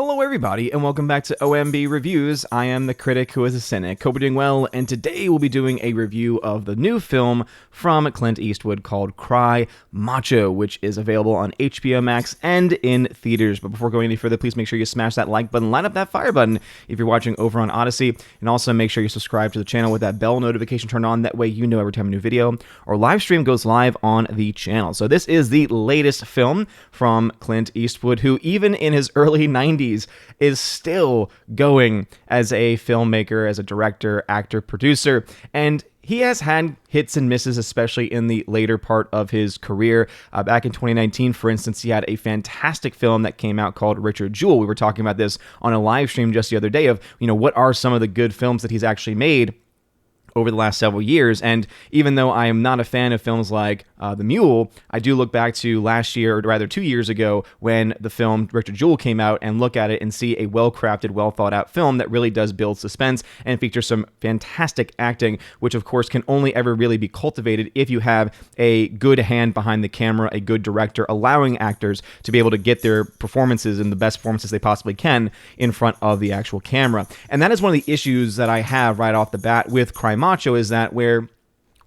Hello everybody, and welcome back to OMB Reviews. I am the critic who is a cynic. Hope you're doing well, and today we'll be doing a review of the new film from Clint Eastwood called Cry Macho, which is available on HBO Max and in theaters. But before going any further, please make sure you smash that like button, light up that fire button if you're watching over on Odyssey, and also make sure you subscribe to the channel with that bell notification turned on. That way you know every time a new video or live stream goes live on the channel. So this is the latest film from Clint Eastwood, who even in his early 90s is still going as a filmmaker, as a director, actor, producer, and he has had hits and misses, especially in the later part of his career. Back in 2019, for instance, he had a fantastic film that came out called Richard Jewell. We were talking about this on a live stream just the other day of, what are some of the good films that he's actually made over the last several years. And even though I am not a fan of films like The Mule, I do look back to last year, or rather 2 years ago, when the film Richard Jewell came out, and look at it and see a well-crafted, well-thought-out film that really does build suspense and features some fantastic acting, which of course can only ever really be cultivated if you have a good hand behind the camera, a good director, allowing actors to be able to get their performances and the best performances they possibly can in front of the actual camera. And that is one of the issues that I have right off the bat with Cry Macho, is that where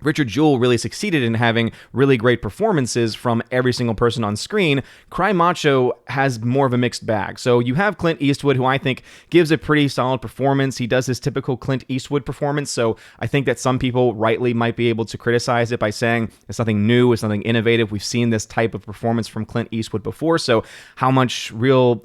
Richard Jewell really succeeded in having really great performances from every single person on screen, Cry Macho has more of a mixed bag. So you have Clint Eastwood, who I think gives a pretty solid performance. He does his typical Clint Eastwood performance, so I think that some people rightly might be able to criticize it by saying it's nothing new, it's nothing innovative. We've seen this type of performance from Clint Eastwood before, so how much real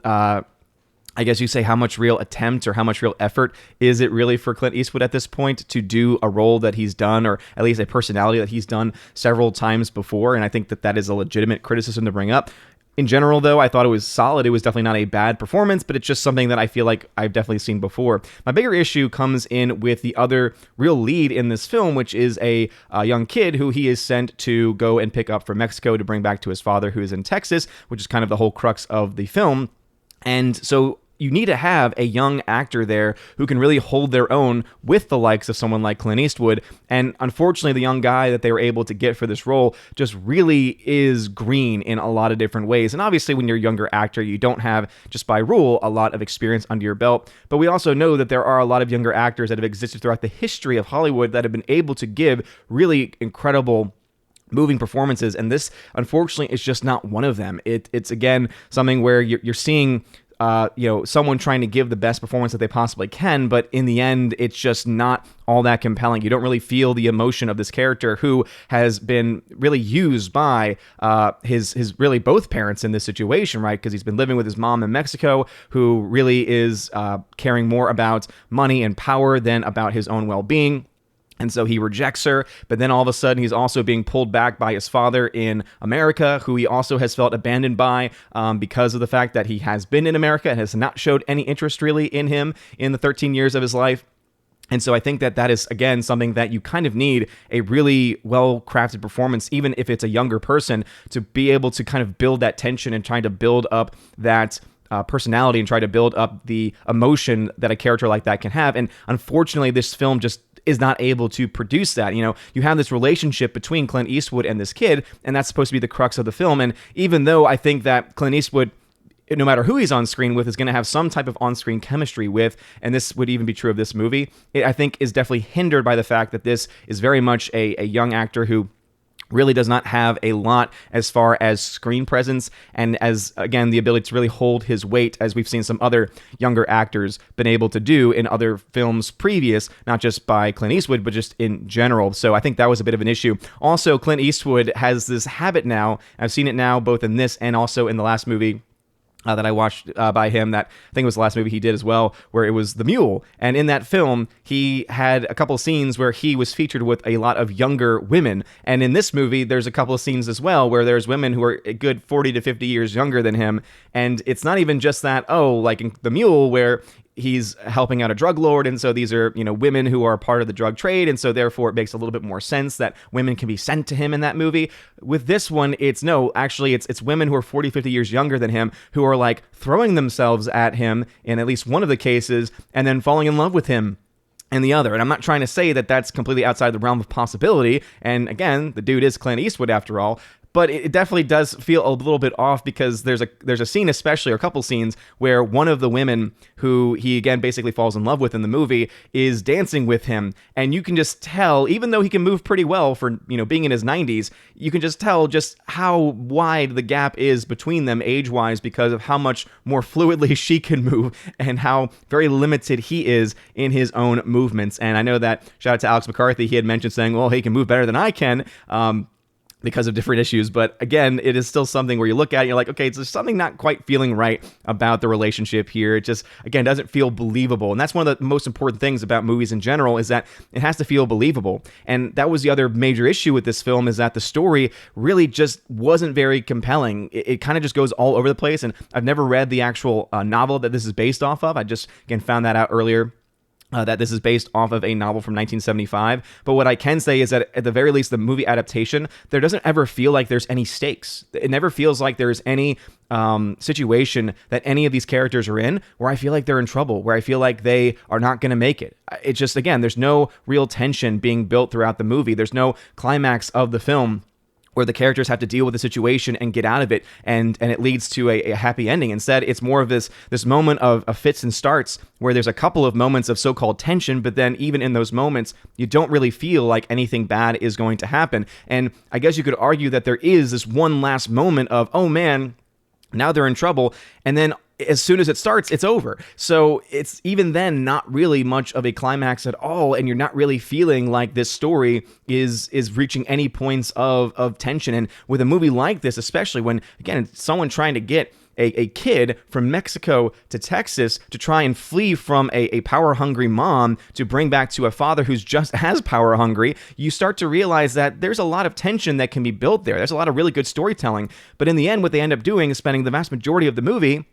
I guess you say how much real attempt or how much real effort is it really for Clint Eastwood at this point to do a role that he's done, or at least a personality that he's done several times before? And I think that that is a legitimate criticism to bring up. In general, though, I thought it was solid. It was definitely not a bad performance, but it's just something that I feel like I've definitely seen before. My bigger issue comes in with the other real lead in this film, which is a young kid who he is sent to go and pick up from Mexico to bring back to his father, who is in Texas, which is kind of the whole crux of the film. And so you need to have a young actor there who can really hold their own with the likes of someone like Clint Eastwood. And unfortunately, the young guy that they were able to get for this role just really is green in a lot of different ways. And obviously, when you're a younger actor, you don't have, just by rule, a lot of experience under your belt. But we also know that there are a lot of younger actors that have existed throughout the history of Hollywood that have been able to give really incredible moving performances. And this, unfortunately, is just not one of them. It's again, something where you're seeing someone trying to give the best performance that they possibly can, but in the end, it's just not all that compelling. You don't really feel the emotion of this character who has been really used by his really both parents in this situation, right? Because he's been living with his mom in Mexico, who really is caring more about money and power than about his own well-being. And so he rejects her, but then all of a sudden he's also being pulled back by his father in America, who he also has felt abandoned by because of the fact that he has been in America and has not showed any interest really in him in the 13 years of his life. And so I think that that is, again, something that you kind of need a really well-crafted performance, even if it's a younger person, to be able to kind of build that tension and trying to build up that personality and try to build up the emotion that a character like that can have. And unfortunately, this film just is not able to produce that. You have this relationship between Clint Eastwood and this kid, and that's supposed to be the crux of the film. And even though I think that Clint Eastwood, no matter who he's on screen with, is going to have some type of on-screen chemistry with, and this would even be true of this movie, it, I think, is definitely hindered by the fact that this is very much a young actor who really does not have a lot as far as screen presence and as, again, the ability to really hold his weight, as we've seen some other younger actors been able to do in other films previous, not just by Clint Eastwood, but just in general. So I think that was a bit of an issue. Also, Clint Eastwood has this habit now, I've seen it now both in this and also in the last movie that I watched by him, that I think it was the last movie he did as well, where it was The Mule. And in that film, he had a couple of scenes where he was featured with a lot of younger women. And in this movie, there's a couple of scenes as well where there's women who are a good 40 to 50 years younger than him. And it's not even just that, like in The Mule, where he's helping out a drug lord, and so these are, women who are part of the drug trade, and so therefore it makes a little bit more sense that women can be sent to him in that movie. With this one, it's women who are 40, 50 years younger than him who are like throwing themselves at him in at least one of the cases and then falling in love with him and the other. And I'm not trying to say that that's completely outside the realm of possibility. And again, the dude is Clint Eastwood after all. but it definitely does feel a little bit off because there's a scene, especially, or a couple scenes, where one of the women who he again basically falls in love with in the movie is dancing with him, and you can just tell, even though he can move pretty well for being in his 90s, you can just tell just how wide the gap is between them age-wise because of how much more fluidly she can move and how very limited he is in his own movements. And I know that, shout out to Alex McCarthy, he had mentioned saying, well, he can move better than I can, because of different issues. But again, it is still something where you look at it, you're like, okay, there's something not quite feeling right about the relationship here. It just, again, doesn't feel believable. And that's one of the most important things about movies in general, is that it has to feel believable. And that was the other major issue with this film, is that the story really just wasn't very compelling. It kind of just goes all over the place. And I've never read the actual novel that this is based off of. I just, again, found that out earlier. That this is based off of a novel from 1975. But what I can say is that at the very least, the movie adaptation, there doesn't ever feel like there's any stakes. It never feels like there's any situation that any of these characters are in where I feel like they're in trouble, where I feel like they are not going to make it. It's just, again, there's no real tension being built throughout the movie. There's no climax of the film where the characters have to deal with the situation and get out of it, and it leads to a happy ending. Instead, it's more of this moment of fits and starts, where there's a couple of moments of so-called tension, but then even in those moments, you don't really feel like anything bad is going to happen. And I guess you could argue that there is this one last moment of, oh man, now they're in trouble, and then as soon as it starts, it's over. So it's even then not really much of a climax at all, and you're not really feeling like this story is reaching any points of tension. And with a movie like this, especially when, again, someone trying to get a kid from Mexico to Texas to try and flee from a power-hungry mom to bring back to a father who's just as power-hungry, you start to realize that there's a lot of tension that can be built there. There's a lot of really good storytelling. But in the end, what they end up doing is spending the vast majority of the movie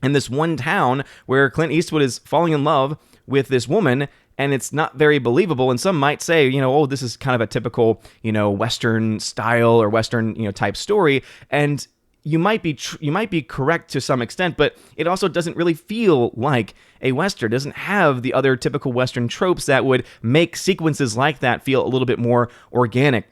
in this one town where Clint Eastwood is falling in love with this woman, and it's not very believable. And some might say, oh, this is kind of a typical, Western style or Western, type story. And you might be correct to some extent, but it also doesn't really feel like a Western. It doesn't have the other typical Western tropes that would make sequences like that feel a little bit more organic.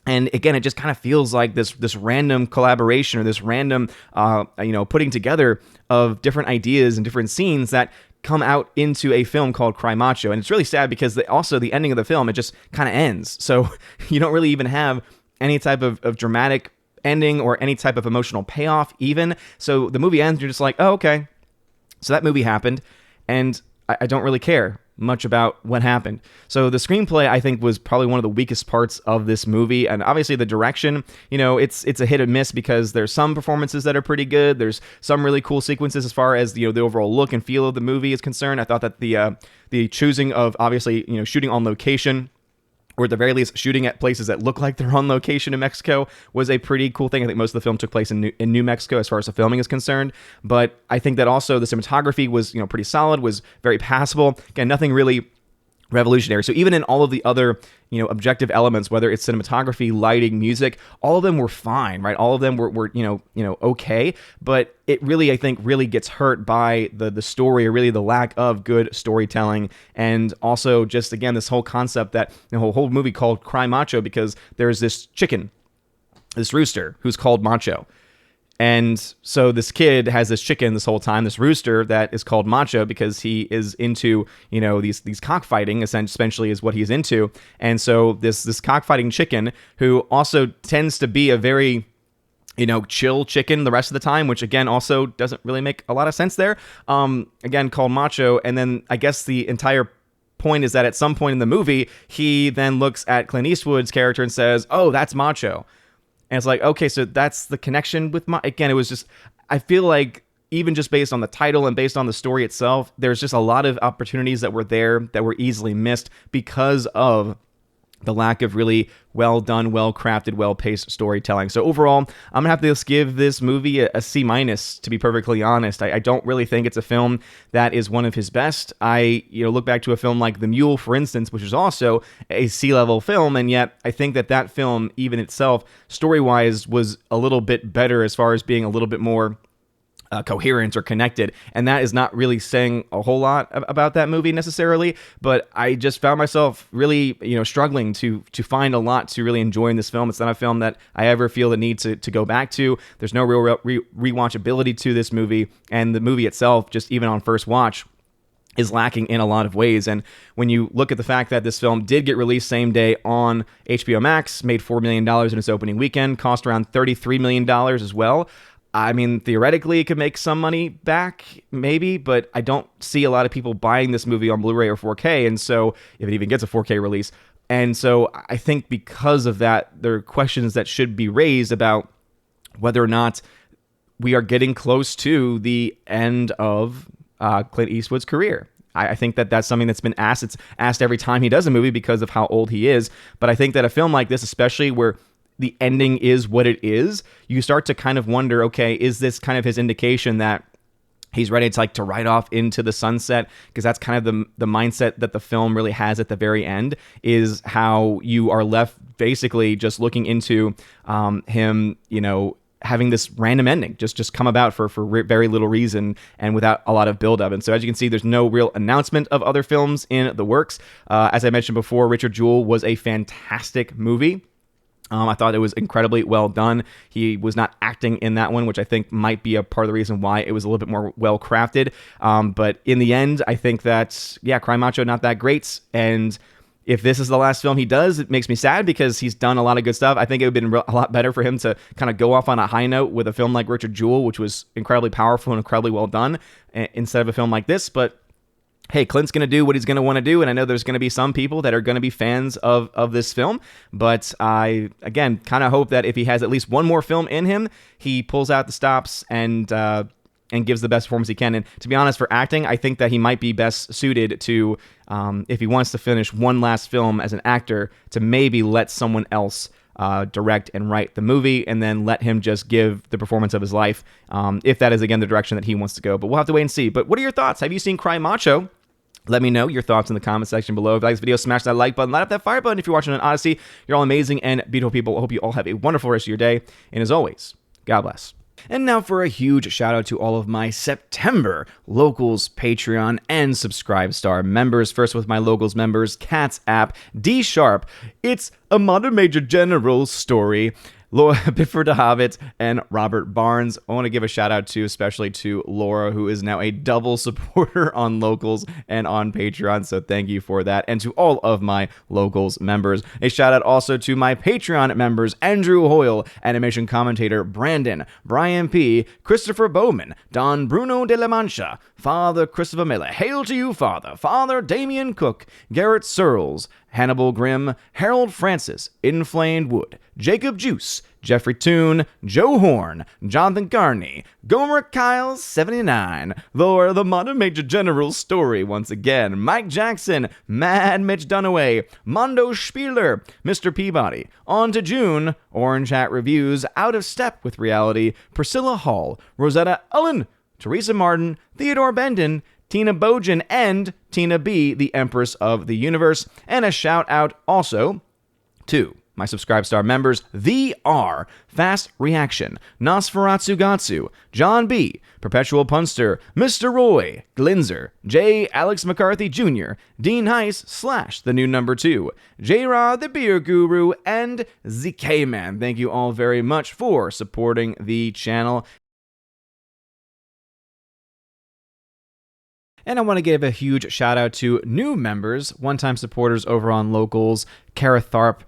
And again, it just kind of feels like this random collaboration, or this random, putting together of different ideas and different scenes that come out into a film called Cry Macho. And it's really sad because the ending of the film, it just kind of ends. So you don't really even have any type of dramatic ending or any type of emotional payoff even. So the movie ends, you're just like, oh, okay. So that movie happened, and I don't really care much about what happened. So the screenplay, I think, was probably one of the weakest parts of this movie. And obviously the direction, it's a hit or miss, because there's some performances that are pretty good. There's some really cool sequences as far as the overall look and feel of the movie is concerned. I thought that the choosing of, obviously, shooting on location, or at the very least shooting at places that look like they're on location in Mexico, was a pretty cool thing. I think most of the film took place in New Mexico as far as the filming is concerned. But I think that also the cinematography was pretty solid, was very passable. Again, nothing really revolutionary. So even in all of the other, objective elements, whether it's cinematography, lighting, music, all of them were fine, right? All of them were okay. But it really, I think, really gets hurt by the story, or really the lack of good storytelling. And also just, again, this whole concept that the whole movie called Cry Macho, because there's this chicken, this rooster, who's called Macho. And so this kid has this chicken this whole time, this rooster that is called Macho, because he is into, these cockfighting, essentially is what he's into. And so this cockfighting chicken, who also tends to be a very, chill chicken the rest of the time, which again also doesn't really make a lot of sense there. Again, called Macho. And then I guess the entire point is that at some point in the movie, he then looks at Clint Eastwood's character and says, oh, that's Macho. And it's like, okay, so that's the connection with again, it was just, I feel like even just based on the title and based on the story itself, there's just a lot of opportunities that were there that were easily missed because of the lack of really well done, well crafted, well paced storytelling. So overall, I'm gonna have to just give this movie a C-, to be perfectly honest. I don't really think it's a film that is one of his best. I look back to a film like The Mule, for instance, which is also a C-level film, and yet I think that film, even itself, story-wise, was a little bit better as far as being a little bit more coherent or connected, and that is not really saying a whole lot about that movie necessarily. But I just found myself really, struggling to find a lot to really enjoy in this film. It's not a film that I ever feel the need to go back to. There's no real rewatchability to this movie, and the movie itself, just even on first watch, is lacking in a lot of ways. And when you look at the fact that this film did get released same day on HBO Max, made $4 million in its opening weekend, cost around $33 million as well. I mean, theoretically, it could make some money back, maybe, but I don't see a lot of people buying this movie on Blu-ray or 4K, and so if it even gets a 4K release. And so I think because of that, there are questions that should be raised about whether or not we are getting close to the end of Clint Eastwood's career. I think that that's something that's been asked. It's asked every time he does a movie because of how old he is, but I think that a film like this, especially where the ending is what it is, you start to kind of wonder, okay, is this kind of his indication that he's ready to ride off into the sunset? Because that's kind of the mindset that the film really has at the very end, is how you are left basically just looking into him, having this random ending just come about for very little reason and without a lot of buildup. And so as you can see, there's no real announcement of other films in the works. As I mentioned before, Richard Jewell was a fantastic movie. I thought it was incredibly well done. He was not acting in that one, which I think might be a part of the reason why it was a little bit more well crafted. But in the end, I think that, Cry Macho, not that great. And if this is the last film he does, it makes me sad because he's done a lot of good stuff. I think it would have been a lot better for him to kind of go off on a high note with a film like Richard Jewell, which was incredibly powerful and incredibly well done, instead of a film like this. But hey, Clint's going to do what he's going to want to do, and I know there's going to be some people that are going to be fans of this film, but I, again, kind of hope that if he has at least one more film in him, he pulls out the stops and gives the best performance he can. And to be honest, for acting, I think that he might be best suited to, if he wants to finish one last film as an actor, to maybe let someone else direct and write the movie, and then let him just give the performance of his life, if that is, again, the direction that he wants to go. But we'll have to wait and see. But what are your thoughts? Have you seen Cry Macho? Let me know your thoughts in the comment section below. If you like this video, smash that like button, light up that fire button. If you're watching on Odyssey, you're all amazing and beautiful people. I hope you all have a wonderful rest of your day. And as always, God bless. And now for a huge shout out to all of my September Locals, Patreon, and Subscribe Star members. First with my Locals members, Cats App, D Sharp, It's a Modern Major General Story, Laura Bifford Hobbit, and Robert Barnes. I want to give a shout out to, especially to Laura, who is now a double supporter on Locals and on Patreon, so thank you for that. And to all of my Locals members. A shout out also to my Patreon members, Andrew Hoyle, animation commentator Brandon, Brian P., Christopher Bowman, Don Bruno de la Mancha, Father Christopher Miller, Hail to you, Father, Father Damian Cook, Garrett Searles, Hannibal Grimm, Harold Francis, Inflamed Wood, Jacob Juice, Jeffrey Toon, Joe Horn, Jonathan Carney, Gomer Kyle 79, Laura the Modern Major General Story once again, Mike Jackson, Mad Mitch Dunaway, Mondo Spieler, Mr. Peabody, On to June, Orange Hat Reviews, Out of Step with Reality, Priscilla Hall, Rosetta Ullen, Teresa Martin, Theodore Bendon, Tina Bojan, and Tina B., the Empress of the Universe. And a shout out also to my Subscribe Star members, The R, Fast Reaction, Nosferatu Gatsu, John B., Perpetual Punster, Mr. Roy, Glinzer, J. Alex McCarthy Jr., Dean Heiss / the new number 2, J-Rod the Beer Guru, and ZK Man. Thank you all very much for supporting the channel. And I want to give a huge shout out to new members, one-time supporters over on Locals, Kara Tharp,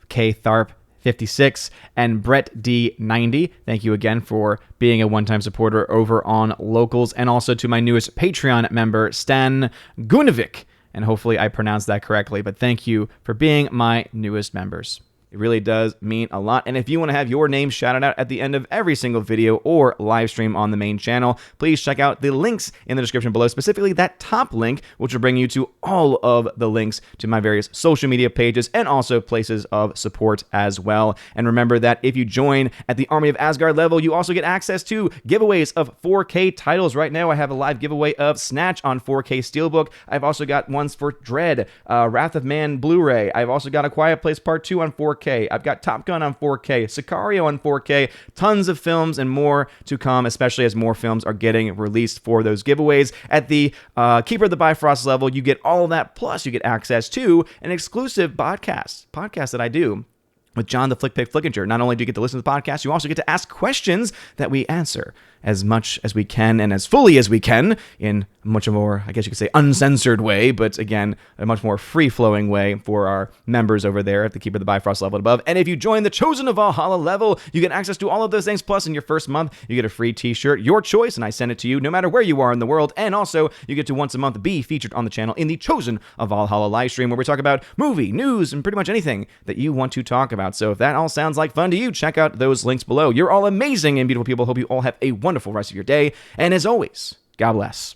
K Tharp 56, and Brett D 90. Thank you again for being a one-time supporter over on Locals, and also to my newest Patreon member, Stan Gunovic. And hopefully I pronounced that correctly, but thank you for being my newest members. It really does mean a lot. And if you want to have your name shouted out at the end of every single video or live stream on the main channel, please check out the links in the description below, specifically that top link, which will bring you to all of the links to my various social media pages and also places of support as well. And remember that if you join at the Army of Asgard level, you also get access to giveaways of 4K titles. Right now, I have a live giveaway of Snatch on 4K Steelbook. I've also got ones for Dread, Wrath of Man Blu-ray. I've also got A Quiet Place Part 2 on 4K. 4K. I've got Top Gun on 4K, Sicario on 4K, tons of films and more to come, especially as more films are getting released for those giveaways. At the Keeper of the Bifrost level, you get all of that, plus you get access to an exclusive podcast that I do with John the Flick Pick Flickinger. Not only do you get to listen to the podcast, you also get to ask questions that we answer as much as we can and as fully as we can in a much more, I guess you could say, uncensored way, but again, a much more free-flowing way for our members over there at the Keeper of the Bifrost level and above. And if you join the Chosen of Valhalla level, you get access to all of those things. Plus, in your first month, you get a free t-shirt, your choice, and I send it to you no matter where you are in the world. And also, you get to once a month be featured on the channel in the Chosen of Valhalla live stream, where we talk about movie, news, and pretty much anything that you want to talk about. So if that all sounds like fun to you, check out those links below. You're all amazing and beautiful people. Hope you all have a wonderful rest of your day. And as always, God bless.